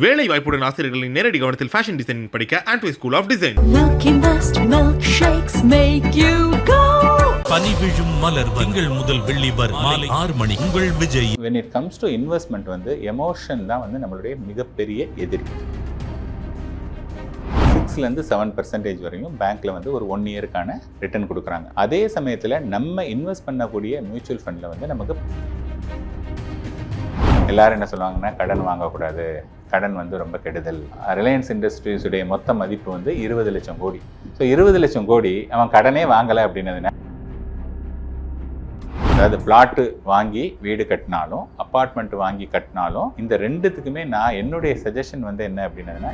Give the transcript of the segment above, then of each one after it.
வேலை வாய்ப்புடன் ஆசிரியர்களின் நேரடி கவனத்தில் ஃபேஷன் டிசைனிங் படிக்க Andway School of Design. Milky Mist milkshakes make you go. பனி விழும் மலர் திங்கள் முதல் வெள்ளி வரை மாலை 6 மணி உங்கள் Vijay. when it comes to investment emotion தான் நம்மளுடைய மிகப்பெரிய எதிரி. 6 to 7% வரையும் பேங்க்ல ஒரு 1 இயருக்கான ரிட்டர்ன் கொடுக்குறாங்க. அதே சமயத்தில் நம்ம இன்வெஸ்ட் பண்ணக்கூடிய மியூச்சுவல் ஃபண்டில் நமக்கு எல்லாரும் என்ன சொல்லுவாங்கன்னா கடன் வாங்கக்கூடாது, கடன் ரொம்ப கெடுதல். ரிலையன்ஸ் இண்டஸ்ட்ரீஸுடைய மொத்த மதிப்பு 20 லட்சம் கோடி. ஸோ 20 லட்சம் கோடி அவன் கடனே வாங்கலை அப்படின்னதுன்னா, அதாவது பிளாட்டு வாங்கி வீடு கட்டினாலும் அப்பார்ட்மெண்ட் வாங்கி கட்டினாலும் இந்த ரெண்டுத்துக்குமே நான் என்னுடைய சஜஷன் என்ன அப்படின்னதுன்னா,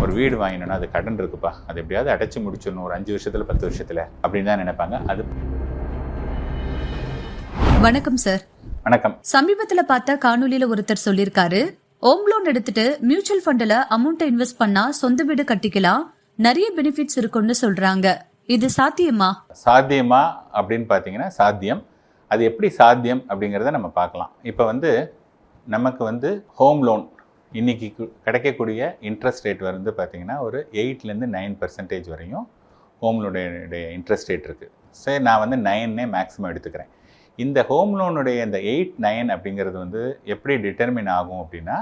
ஒரு வீடு வாங்கினோன்னா அது கடன் இருக்குப்பா, அது எப்படியாவது அடைச்சி முடிச்சிடணும் ஒரு 5 வருஷத்துல 10 வருஷத்துல அப்படின்னு தான் நினைப்பாங்க. அது வணக்கம் சார். வணக்கம். சமீபத்துல பார்த்த காணொலியில ஒருத்தர் சொல்லிருக்காரு, ஹோம் லோன் எடுத்துட்டு மியூச்சுவல் ஃபண்ட்ல அமௌண்ட்டை இன்வெஸ்ட் பண்ணா சொந்த வீடு கட்டிக்கலாம், நிறைய பெனிஃபிட்ஸ் இருக்குன்னு சொல்றாங்க. இது சாத்தியமா? சாத்தியமா அப்படின்னு பார்த்தீங்கன்னா சாத்தியம். அது எப்படி சாத்தியம் அப்படிங்கிறத நம்ம பார்க்கலாம். இப்போ நமக்கு ஹோம் லோன் இன்னைக்கு கிடைக்கக்கூடிய இன்ட்ரெஸ்ட் ரேட் பார்த்தீங்கன்னா ஒரு 8 to 9% வரையும் ஹோம் லோனுடைய இன்ட்ரெஸ்ட் ரேட் இருக்குது. சரி, நான் 9 மேக்ஸிமம் எடுத்துக்கிறேன். இந்த ஹோம் லோனுடைய இந்த 8, 9 அப்படிங்கிறது எப்படி டிட்டர்மின் ஆகும் அப்படின்னா,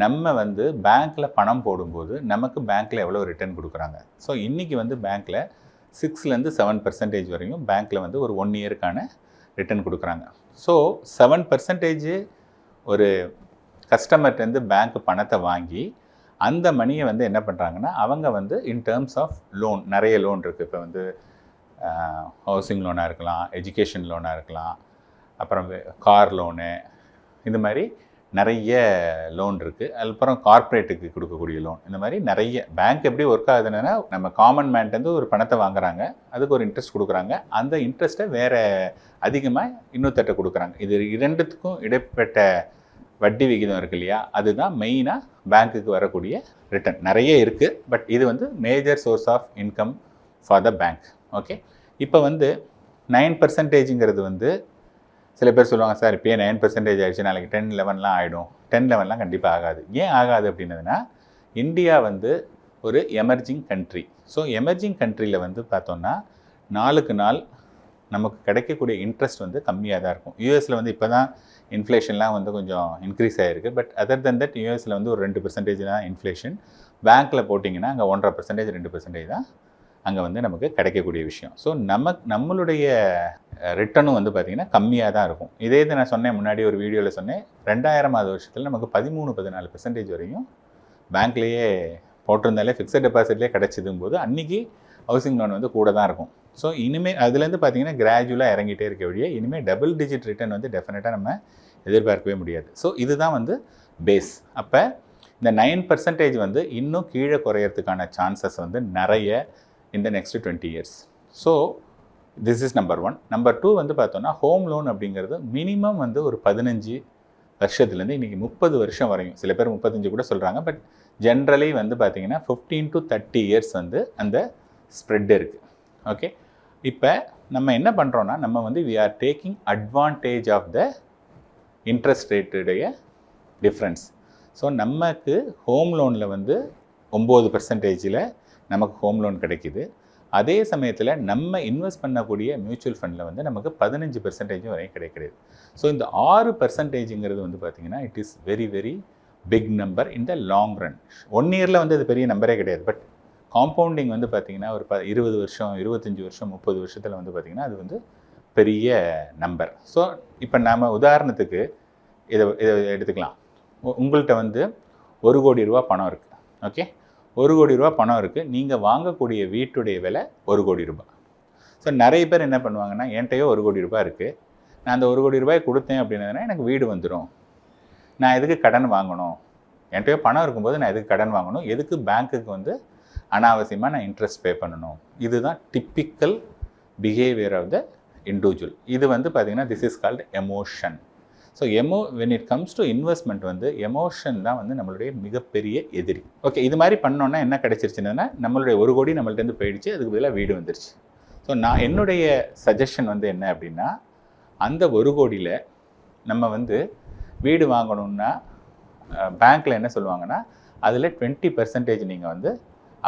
நம்ம பேங்க்கில் பணம் போடும்போது நமக்கு பேங்க்கில் எவ்வளோ ரிட்டர்ன் கொடுக்குறாங்க. ஸோ இன்றைக்கி பேங்க்கில் 6 to 7% வரையும் பேங்க்கில் ஒரு 1 இயருக்கான ரிட்டர்ன் கொடுக்குறாங்க. ஸோ 7% ஒரு கஸ்டமர்கிட்டருந்து பேங்க் பணத்தை வாங்கி அந்த மணியை என்ன பண்ணுறாங்கன்னா, அவங்க இன் டேர்ம்ஸ் ஆஃப் லோன், நிறைய லோன் இருக்குது. இப்போ ஹவுசிங் லோனாக இருக்கலாம், எஜுகேஷன் லோனாக இருக்கலாம், அப்புறம் கார் லோனு, இந்த மாதிரி நிறைய லோன் இருக்குது. அதுக்கப்புறம் கார்ப்பரேட்டுக்கு கொடுக்கக்கூடிய லோன், இந்த மாதிரி நிறைய. பேங்க் எப்படி ஒர்க் ஆகுதுன்னா, நம்ம காமன் மேன்ட்டேருந்து ஒரு பணத்தை வாங்குறாங்க, அதுக்கு ஒரு இன்ட்ரெஸ்ட் கொடுக்குறாங்க, அந்த இன்ட்ரெஸ்ட்டை வேறு அதிகமாக இன்னொருத்தட்ட கொடுக்குறாங்க. இது இரண்டுத்துக்கும் இடைப்பட்ட வட்டி விகிதம் இருக்கு இல்லையா, அதுதான் மெயினாக பேங்க்குக்கு வரக்கூடிய ரிட்டர்ன். நிறைய இருக்குது, பட் இது major source of income for the bank. Okay, இப்போ 9%ங்கிறது சில பேர் சொல்லுவாங்க, சார் இப்போயே 9% ஆகிடுச்சு, நாளைக்கு 10, 11 ஆகிடும். 10, 11 கண்டிப்பாக ஆகாது. ஏன் ஆகாது அப்படின்னதுன்னா, இந்தியா ஒரு எமர்ஜிங் கண்ட்ரி. ஸோ எமர்ஜிங் கண்ட்ரியில் பார்த்தோன்னா நாளுக்கு நாள் நமக்கு கிடைக்கக்கூடிய இன்ட்ரெஸ்ட் கம்மியாக தான் இருக்கும். யூஎஸில் இப்போ தான் இன்ஃப்ளேஷன்லாம் கொஞ்சம் இன்க்ரீஸ் ஆகிருக்கு. பட் அதர் தென் தட் யூஎஸில் ஒரு 2% தான் இன்ஃப்ளேஷன். பேங்க்கில் போட்டிங்கன்னா அங்கே 1.5%, 2% தான் அங்கே நமக்கு கிடைக்கக்கூடிய விஷயம். ஸோ நம்மளுடைய ரிட்டர்னும் பார்த்திங்கன்னா கம்மியாக தான் இருக்கும். இதே இது நான் சொன்னேன் முன்னாடி ஒரு வீடியோவில் சொன்னேன், 2000வது வருஷத்தில் நமக்கு 13-14% வரையும் பேங்க்லேயே போட்டிருந்தாலே ஃபிக்ஸட் டெபாசிட்லேயே கிடச்சிதும் போது அன்றைக்கி ஹவுசிங் லோன் கூட தான் இருக்கும். ஸோ இனிமேல் அதுலேருந்து பார்த்திங்கன்னா கிராஜுவலாக இறங்கிட்டே இருக்க வழியே இனிமேல் டபுள் டிஜிட் ரிட்டர்ன் டெஃபினட்டாக நம்ம எதிர்பார்க்கவே முடியாது. ஸோ இதுதான் பேஸ். அப்போ இந்த 9% இன்னும் கீழே குறையிறதுக்கான சான்சஸ் நிறைய in the next 20 years. So this is number 1. Number 2 பார்த்தோன்னா, ஹோம் லோன் அப்படிங்கிறது மினிமம் ஒரு 15 வருஷத்துலேருந்து இன்றைக்கி 30 வருஷம் வரையும், சில பேர் 35 கூட சொல்கிறாங்க. பட் ஜென்ரலி பார்த்தீங்கன்னா 15 to 30 years அந்த ஸ்ப்ரெட் இருக்குது. ஓகே, இப்போ நம்ம என்ன பண்ணுறோன்னா, நம்ம we are taking advantage of the interest rate difference. So நமக்கு ஹோம் லோனில் 9%ல் நமக்கு ஹோம் லோன் கிடைக்கிது. அதே சமயத்தில் நம்ம இன்வெஸ்ட் பண்ணக்கூடிய மியூச்சுவல் ஃபண்டில் நமக்கு 15% வரையும் கிடைக்கிறது. ஸோ இந்த 6%ங்கிறது பார்த்திங்கன்னா it is very very big number in the long run. 1 இயரில் அது பெரிய நம்பரே கிடையாது. பட் காம்பவுண்டிங் பார்த்திங்கன்னா ஒரு 20 வருஷம், 25 வருஷம், 30 வருஷத்தில் பார்த்திங்கன்னா அது பெரிய நம்பர். ஸோ இப்போ நாம் உதாரணத்துக்கு இதை எடுத்துக்கலாம். உங்கள்கிட்ட 1 கோடி ரூபா பணம் இருக்குது. ஓகே, 1 கோடி ரூபா பணம் இருக்குது. நீங்கள் வாங்கக்கூடிய வீட்டுடைய விலை 1 கோடி ரூபாய். ஸோ நிறைய பேர் என்ன பண்ணுவாங்கன்னா, என்கிட்டயோ 1 கோடி ரூபாய் இருக்குது, நான் அந்த 1 கோடி ரூபாய் கொடுத்தேன் அப்படின்னதுனா எனக்கு வீடு வந்துடும், நான் எதுக்கு கடன் வாங்கணும், என்கிட்டயோ பணம் இருக்கும்போது நான் எதுக்கு கடன் வாங்கணும், எதுக்கு பேங்க்குக்கு அனாவசியமாக நான் இன்ட்ரெஸ்ட் பே பண்ணணும். இதுதான் typical behaviour of the individual. இது பார்த்திங்கன்னா this is called emotion. So when it comes to investment emotion தான் நம்மளுடைய மிகப்பெரிய எதிரி. ஓகே, இது மாதிரி பண்ணோன்னா என்ன கிடைச்சிருச்சுன்னா, நம்மளுடைய 1 கோடி நம்மள்டேருந்து போயிடுச்சு, அதுக்கு பதிலாக வீடு வந்துருச்சு. ஸோ என்னுடைய சஜஷன் என்ன அப்படின்னா, அந்த 1 கோடியில் நம்ம வீடு வாங்கணுன்னா பேங்க்கில் என்ன சொல்லுவாங்கன்னா அதில் 20% நீங்கள் வந்து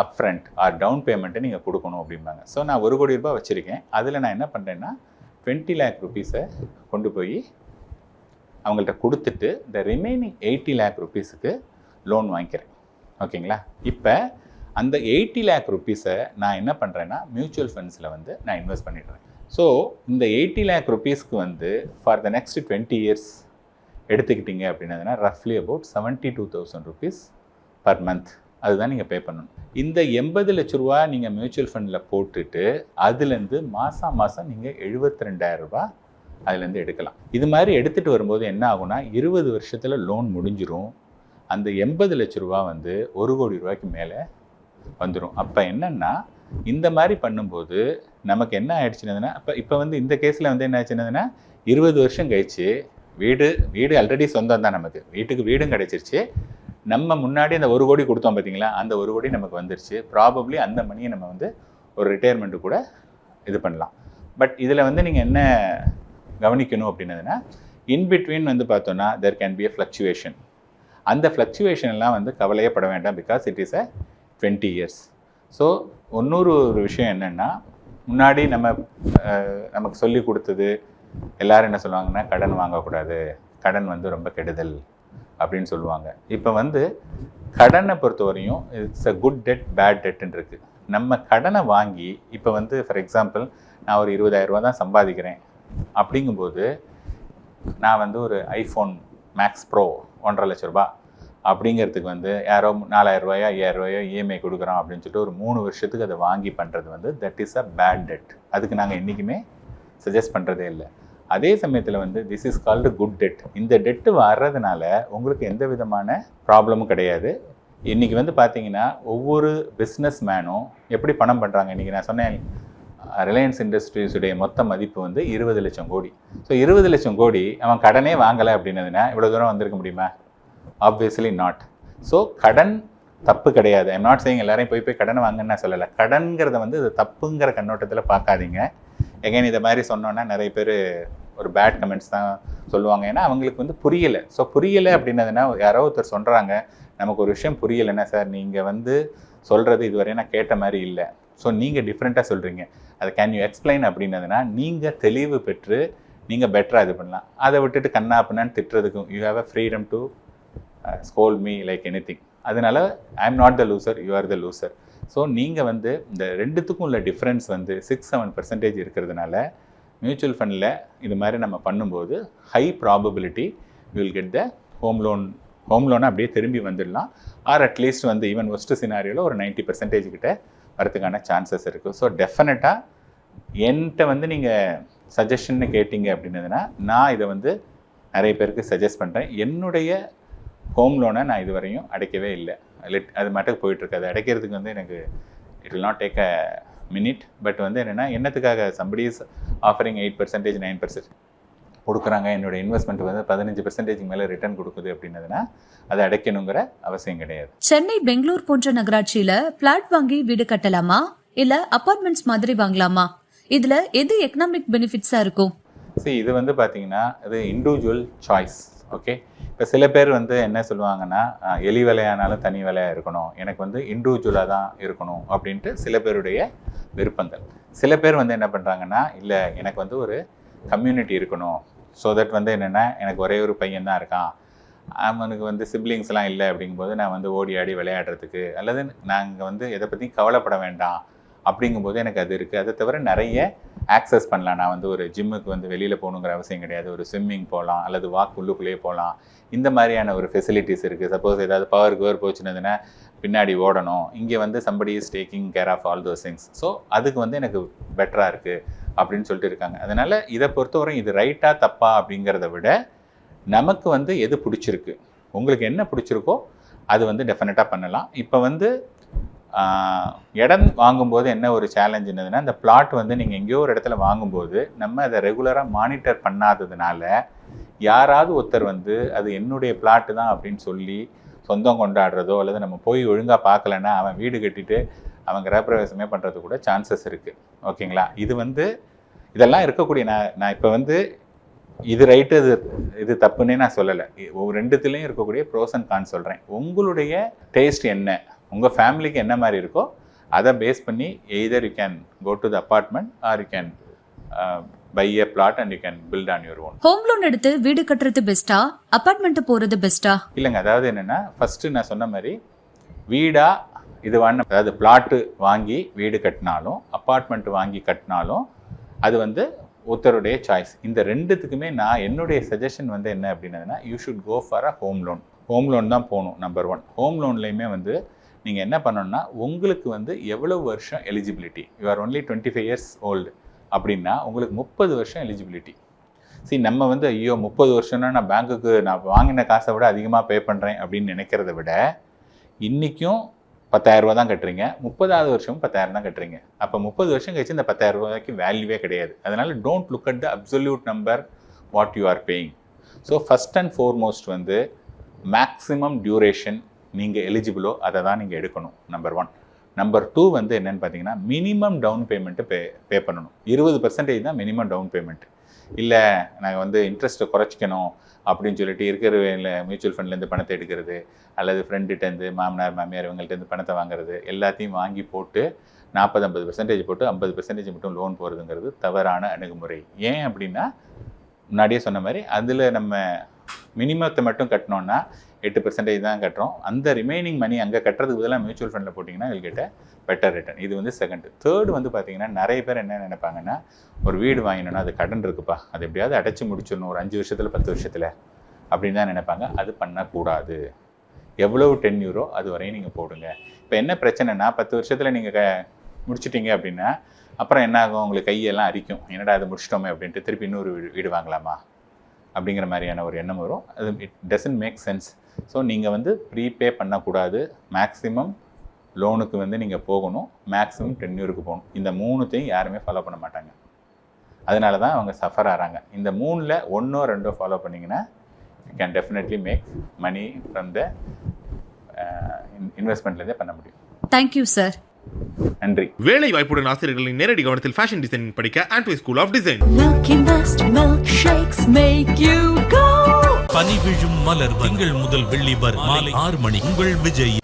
அப்ஃப்ரண்ட் ஆர் டவுன் பேமெண்ட்டை நீங்கள் கொடுக்கணும் அப்படிம்பாங்க. ஸோ நான் 1 கோடி ரூபாய் வச்சுருக்கேன். அதில் நான் என்ன பண்ணுறேன்னா 20 lakh rupees கொண்டு போய் அவங்கள்ட்ட கொடுத்துட்டு இந்த ரிமைனிங் 80 lakh rupees லோன் வாங்கிக்கிறேன். ஓகேங்களா? இப்போ அந்த 80 lakh rupees நான் என்ன பண்ணுறேன்னா மியூச்சுவல் ஃபண்ட்ஸில் வந்து நான் இன்வெஸ்ட் பண்ணிடுறேன். ஸோ இந்த 80 lakh rupees வந்து ஃபார் த நெக்ஸ்ட் 20 years எடுத்துக்கிட்டீங்க அப்படின்னதுன்னா ரஃப்லி அபவுட் 72,000 rupees பர் மந்த் அதுதான் நீங்கள் பே பண்ணணும். இந்த 80 லட்ச ரூபா நீங்கள் மியூச்சுவல் ஃபண்டில் போட்டுட்டு அதுலேருந்து மாதம் நீங்கள் 72,000 ரூபாய் அதுலேருந்து எடுக்கலாம். இது மாதிரி எடுத்துகிட்டு வரும்போது என்ன ஆகும்னா 20 வருஷத்தில் லோன் முடிஞ்சிடும். அந்த 80 லட்ச ரூபா வந்து 1 கோடி ரூபாய்க்கு மேலே வந்துடும். அப்போ என்னென்னா இந்த மாதிரி பண்ணும்போது நமக்கு என்ன ஆயிடுச்சுன்னா இப்போ வந்து இந்த கேஸில் வந்து என்ன ஆச்சுன்னா 20 வருஷம் கழிச்சு வீடு ஆல்ரெடி சொந்தம் தான், நமக்கு வீடும் கிடச்சிருச்சு. நம்ம முன்னாடி அந்த 1 கோடி கொடுத்தோம் பார்த்தீங்களா, அந்த 1 கோடி நமக்கு வந்துருச்சு. ப்ராபப்ளி அந்த மணியை நம்ம வந்து ஒரு ரிட்டையர்மெண்ட்டு கூட இது பண்ணலாம். பட் இதில் வந்து நீங்கள் என்ன கவனிக்கணும் அப்படின்னதுன்னா இன்பிட்வீன் வந்து பார்த்தோன்னா there can be a fluctuation. அந்த ஃப்ளக்சுவேஷன்லாம் வந்து கவலையே பட வேண்டாம், because it is a 20 years. So இன்னொரு விஷயம் என்னென்னா முன்னாடி நமக்கு சொல்லி கொடுத்தது எல்லோரும் என்ன சொல்லுவாங்கன்னா கடன் வாங்கக்கூடாது, கடன் வந்து ரொம்ப கெடுதல் அப்படின்னு சொல்லுவாங்க. இப்போ வந்து கடனை பொறுத்தவரையும் it's a good debt bad டெட்டுன்னு இருக்குது. நம்ம கடனை வாங்கி இப்போ வந்து ஃபார் எக்ஸாம்பிள் நான் ஒரு 20,000 ரூபா தான் சம்பாதிக்கிறேன் அப்படிங்கும்போது நான் வந்து ஒரு ஐஃபோன் மேக்ஸ் ப்ரோ 1.5 லட்ச ரூபா அப்படிங்கிறதுக்கு வந்து யாரோ 4,000 ரூபாயோ 5,000 ரூபாயோ இஎம்ஐ கொடுக்குறோம் அப்படின்னு சொல்லிட்டு ஒரு 3 வருஷத்துக்கு அதை வாங்கி பண்ணுறது வந்து that is a bad debt. அதுக்கு நாங்கள் என்றைக்குமே சஜஸ்ட் பண்ணுறதே இல்லை. அதே சமயத்தில் வந்து this is called good debt. இந்த டெட்டு வர்றதுனால உங்களுக்கு எந்த விதமான ப்ராப்ளமும் கிடையாது. இன்றைக்கி வந்து பார்த்தீங்கன்னா ஒவ்வொரு பிஸ்னஸ் மேனும் எப்படி பணம் பண்ணுறாங்க. இன்றைக்கி நான் சொன்னேன் ரிலையன்ஸ் இண்டஸ்ட்ரீஸுடைய மொத்த மதிப்பு வந்து 20 லட்சம் கோடி. ஸோ 20 லட்சம் கோடி அவன் கடனே வாங்கலை அப்படின்னதுன்னா இவ்வளோ தூரம் வந்திருக்க முடியுமா? Obviously not. ஸோ கடன் தப்பு கிடையாது. ஐம் நாட் சேயிங் எல்லாரையும் போய் கடனை வாங்கன்னு நான் சொல்லலை. கடன்கிறத வந்து இது தப்புங்கிற கண்ணோட்டத்தில் பார்க்காதீங்க. எகைன் இதை மாதிரி சொன்னோன்னா நிறைய பேர் ஒரு பேட் கமெண்ட்ஸ் தான் சொல்லுவாங்க. ஏன்னா அவங்களுக்கு வந்து புரியலை. ஸோ புரியலை அப்படின்னதுன்னா யாரோ ஒருத்தர் சொல்கிறாங்க நமக்கு ஒரு விஷயம் புரியலைன்னா சார் நீங்கள் வந்து சொல்கிறது இதுவரை நான் கேட்ட மாதிரி இல்லை, ஸோ நீங்கள் டிஃப்ரெண்ட்டாக சொல்கிறீங்க, அதை கேன் யூ எக்ஸ்பிளைன் அப்படின்னதுன்னா நீங்கள் தெளிவு பெற்று நீங்கள் பெட்டராக இது பண்ணலாம். அதை விட்டுட்டு கண்ணா அப்படின்னான்னு திட்டுறதுக்கும் you have a freedom to scold me like anything. அதனால I am not the loser, you are the loser. So நீங்கள் வந்து இந்த ரெண்டுத்துக்கும் உள்ள டிஃப்ரென்ஸ் வந்து 6-7% இருக்கிறதுனால மியூச்சுவல் ஃபண்டில் இது மாதிரி நம்ம பண்ணும்போது high probability you will get the home லோனை அப்படியே திரும்பி வந்துடலாம். ஆர் அட்லீஸ்ட் வந்து ஈவன் ஒஸ்ட் சினாரியோவில் ஒரு 90% கிட்ட வரதுக்கான சான்சஸ் இருக்குது. ஸோ டெஃபினட்டாக என்கிட்ட வந்து நீங்கள் சஜஷன்னு கேட்டிங்க அப்படின்னதுன்னா நான் இதை வந்து நிறைய பேருக்கு சஜஸ்ட் பண்ணுறேன். என்னுடைய ஹோம் லோனை நான் இதுவரையும் அடைக்கவே இல்லை. அது மட்டும் போயிட்டுருக்காது. அடைக்கிறதுக்கு வந்து எனக்கு it will not take a minute. But வந்து என்னத்துக்காக சம்படி இஸ் ஆஃபரிங் 8% 9% கொடுக்குறாங்க, என்னோடய இன்வெஸ்ட்மெண்ட் வந்து 15% மேலே ரிட்டர்ன் கொடுக்குது அப்படின்னதுன்னா அதை அடைக்கணுங்கிற அவசியம் கிடையாது. சென்னை, பெங்களூர் போன்ற நகராட்சியில பிளாட் வாங்கி வீடு கட்டலாமா இல்ல அபார்ட்மெண்ட்ஸ் மாதிரி வாங்கலாமா? இதுல எது எக்கனாமிக் பெனிஃபிட்ஸா இருக்கும்? சரி, இது வந்து பார்த்தீங்கன்னா இது இண்டிவிஜுவல் சாய்ஸ். ஓகே, இப்போ சில பேர் வந்து என்ன சொல்லுவாங்கன்னா எலி விலையானாலும் தனி விலையாக இருக்கணும், எனக்கு வந்து இண்டிவிஜுவலாக தான் இருக்கணும் அப்படின்ட்டு சில பேருடைய விருப்பங்கள். சில பேர் வந்து என்ன பண்ணுறாங்கன்னா இல்லை எனக்கு வந்து ஒரு கம்யூனிட்டி இருக்கணும், ஸோ தட் வந்து என்னென்னா எனக்கு ஒரே ஒரு பையன் தான் இருக்கான், அவனுக்கு வந்து சிப்ளிங்ஸ்லாம் இல்லை அப்படிங்கும்போது நான் வந்து ஓடி ஆடி விளையாடுறதுக்கு அல்லது நாங்கள் வந்து எதை பற்றியும் கவலைப்பட வேண்டாம் அப்படிங்கும்போது எனக்கு அது இருக்குது. அதை தவிர நிறைய ஆக்சஸ் பண்ணலாம். நான் வந்து ஒரு ஜிம்முக்கு வந்து வெளியில் போகணுங்கிற அவசியம் கிடையாது, ஒரு ஸ்விம்மிங் போகலாம் அல்லது வாக் உள்ளுக்குள்ளேயே போகலாம். இந்த மாதிரியான ஒரு ஃபெசிலிட்டிஸ் இருக்குது. சப்போஸ் ஏதாவது பவர் போச்சுன்னதுன்னா பின்னாடி ஓடணும், இங்கே வந்து somebody is taking care of all those things. So அதுக்கு வந்து எனக்கு பெட்டராக இருக்குது அப்படின்னு சொல்லிட்டு இருக்காங்க. அதனால் இதை பொறுத்தவரை இது ரைட்டாக தப்பா அப்படிங்கிறத விட நமக்கு வந்து எது பிடிச்சிருக்கு, உங்களுக்கு என்ன பிடிச்சிருக்கோ அது வந்து டெஃபினட்டாக பண்ணலாம். இப்போ வந்து இடம் வாங்கும்போது என்ன ஒரு சேலஞ்ச் என்னதுன்னா இந்த பிளாட் வந்து நீங்கள் எங்கேயோ ஒரு இடத்துல வாங்கும்போது நம்ம அதை ரெகுலராக மானிட்டர் பண்ணாததுனால யாராவது ஒருத்தர் வந்து அது என்னுடைய பிளாட்டு தான் அப்படின்னு சொல்லி சொந்தம் கொண்டாடுறதோ அல்லது நம்ம போய் ஒழுங்காக பார்க்கலன்னா அவன் வீடு கட்டிட்டு அவன் கிரகப்பிரவேசமே பண்ணுறது கூட சான்சஸ் இருக்குது. ஓகேங்களா? இது வந்து இதெல்லாம் இருக்கக்கூடிய நான் இப்போ வந்து இது ரைட்டு இது தப்புன்னே நான் சொல்லலை. ரெண்டுத்துலேயும் இருக்கக்கூடிய ப்ரோஸ் அண்ட் கான்ஸ் சொல்கிறேன். உங்களுடைய டேஸ்ட் என்ன, உங்கள் ஃபேமிலிக்கு என்ன மாதிரி இருக்கோ அதை பேஸ் பண்ணி either you can go to the apartment or you can buy a plot and you can build on your own. Home loan எடுத்து வீடு கட்டுறது பெஸ்டா, அபார்ட்மெண்ட் போறது பெஸ்டா? இல்லைங்க, அதாவது என்னென்னா ஃபஸ்ட்டு நான் சொன்ன மாதிரி வீடா இது அதாவது பிளாட்டு வாங்கி வீடு கட்டினாலும் அப்பார்ட்மெண்ட் வாங்கி கட்டினாலும் அது வந்து ஒருத்தருடைய சாய்ஸ். இந்த ரெண்டுத்துக்குமே நான் என்னுடைய சஜஷன் வந்து என்ன அப்படின்னதுன்னா, you should go for a home loan. Home loan தான் போகணும். நம்பர் 1, ஹோம் லோன்லேயுமே வந்து நீங்கள் என்ன பண்ணணும்னா, உங்களுக்கு வந்து எவ்வளோ வருஷம் eligibility, you are only 25 years old அப்படின்னா உங்களுக்கு 30 வருஷம் எலிஜிபிலிட்டி. நம்ம வந்து ஐயோ 30 வருஷம்னா நான் பேங்க்குக்கு நான் வாங்கின காசை விட அதிகமாக பே பண்ணுறேன் அப்படின்னு நினைக்கிறத விட இன்றைக்கும் 10,000 ரூபா தான் கட்டுறீங்க, 30வது வருஷமும் 10,000 தான் கட்டுறீங்க. அப்போ 30 வருஷம் கழிச்சு இந்த 10,000 ரூபாய்க்கு வேல்யூவே கிடையாது. அதனால் don't look at the absolute number what you are paying. So first and foremost வந்து மேக்ஸிமம் டியூரேஷன் நீங்கள் எலிஜிபிளோ அதை தான் நீங்கள் எடுக்கணும். நம்பர் 1. நம்பர் 2 வந்து என்னென்னு பார்த்தீங்கன்னா, மினிமம் டவுன் பேமெண்ட்டு பே பண்ணணும். 20% தான் மினிமம் டவுன் பேமெண்ட். இல்லை நாங்கள் வந்து இன்ட்ரெஸ்ட்டை குறைச்சிக்கணும் அப்படின்னு சொல்லிட்டு இருக்கிற மியூச்சுவல் ஃபண்ட்லேருந்து பணத்தை எடுக்கிறது, அல்லது ஃப்ரெண்டுகிட்டேருந்து மாமனார் மாமியார் இவங்கள்ட்டேருந்து பணத்தை வாங்குறது, எல்லாத்தையும் வாங்கி போட்டு 40-50% போட்டு 50% மட்டும் லோன் போகிறதுங்கிறது தவறான அணுகுமுறை. ஏன் அப்படின்னா, முன்னாடியே சொன்ன மாதிரி அதில் நம்ம மினிமத்தை மட்டும் கட்டினோன்னா 8% தான் கட்டுறோம். அந்த ரிமைனிங் மணி அங்கே கட்டுறதுக்கு பதிலாக மியூச்சுவல் ஃபண்டில் போட்டிங்கன்னா கிட்ட பெட்டர் ரிட்டர்ன். இது வந்து செகண்ட். தேர்டு வந்து பார்த்தீங்கன்னா, நிறைய பேர் என்ன நினைப்பாங்கன்னா, ஒரு வீடு வாங்கினோன்னா அது கடன் இருக்குப்பா, அது எப்படியாவது அடைச்சி முடிச்சிடணும் ஒரு 5 வருஷத்தில் 10 வருஷத்தில் அப்படின்னு தான் நினைப்பாங்க. அது பண்ணக்கூடாது. எவ்வளவு டென்யூரோ அது வரையும் நீங்கள் போடுங்க. இப்போ என்ன பிரச்சனைனா, 10 வருஷத்தில் நீங்கள் முடிச்சிட்டிங்க அப்படின்னா அப்புறம் என்ன ஆகும், உங்களுக்கு கையெல்லாம் அரிக்கும், என்னடா அதை முடிச்சிட்டோமே அப்படின்ட்டு திருப்பி இன்னொரு வீடு வாங்கலாமா அப்படிங்கிற மாதிரியான ஒரு எண்ணம் வரும். அது it doesn't make sense. So நீங்கள் வந்து ப்ரீபே பண்ணக்கூடாது. மேக்ஸிமம் லோனுக்கு வந்து நீங்கள் போகணும், மேக்ஸிமம் டென்யூருக்கு போகணும். இந்த 3த்தையும் யாருமே ஃபாலோ பண்ண மாட்டாங்க. அதனால தான் அவங்க சஃபர் ஆகிறாங்க. இந்த 3ல் 1 or 2 ஃபாலோ பண்ணிங்கன்னா you can definitely make money from the இன்வெஸ்ட்மெண்ட்லேருந்தே பண்ண முடியும். Thank you sir. நன்றி. வேலை வாய்ப்புடன் ஆசிரியர்களின் நேரடி கவனத்தில் ஃபேஷன் டிசைன் படிக்க Andway School of Design. Milky Mist milkshakes make you go. பனி விழும் மலர் திங்கள் முதல் வெள்ளி வரை மாலை 6 மணி. உங்கள் விஜய்.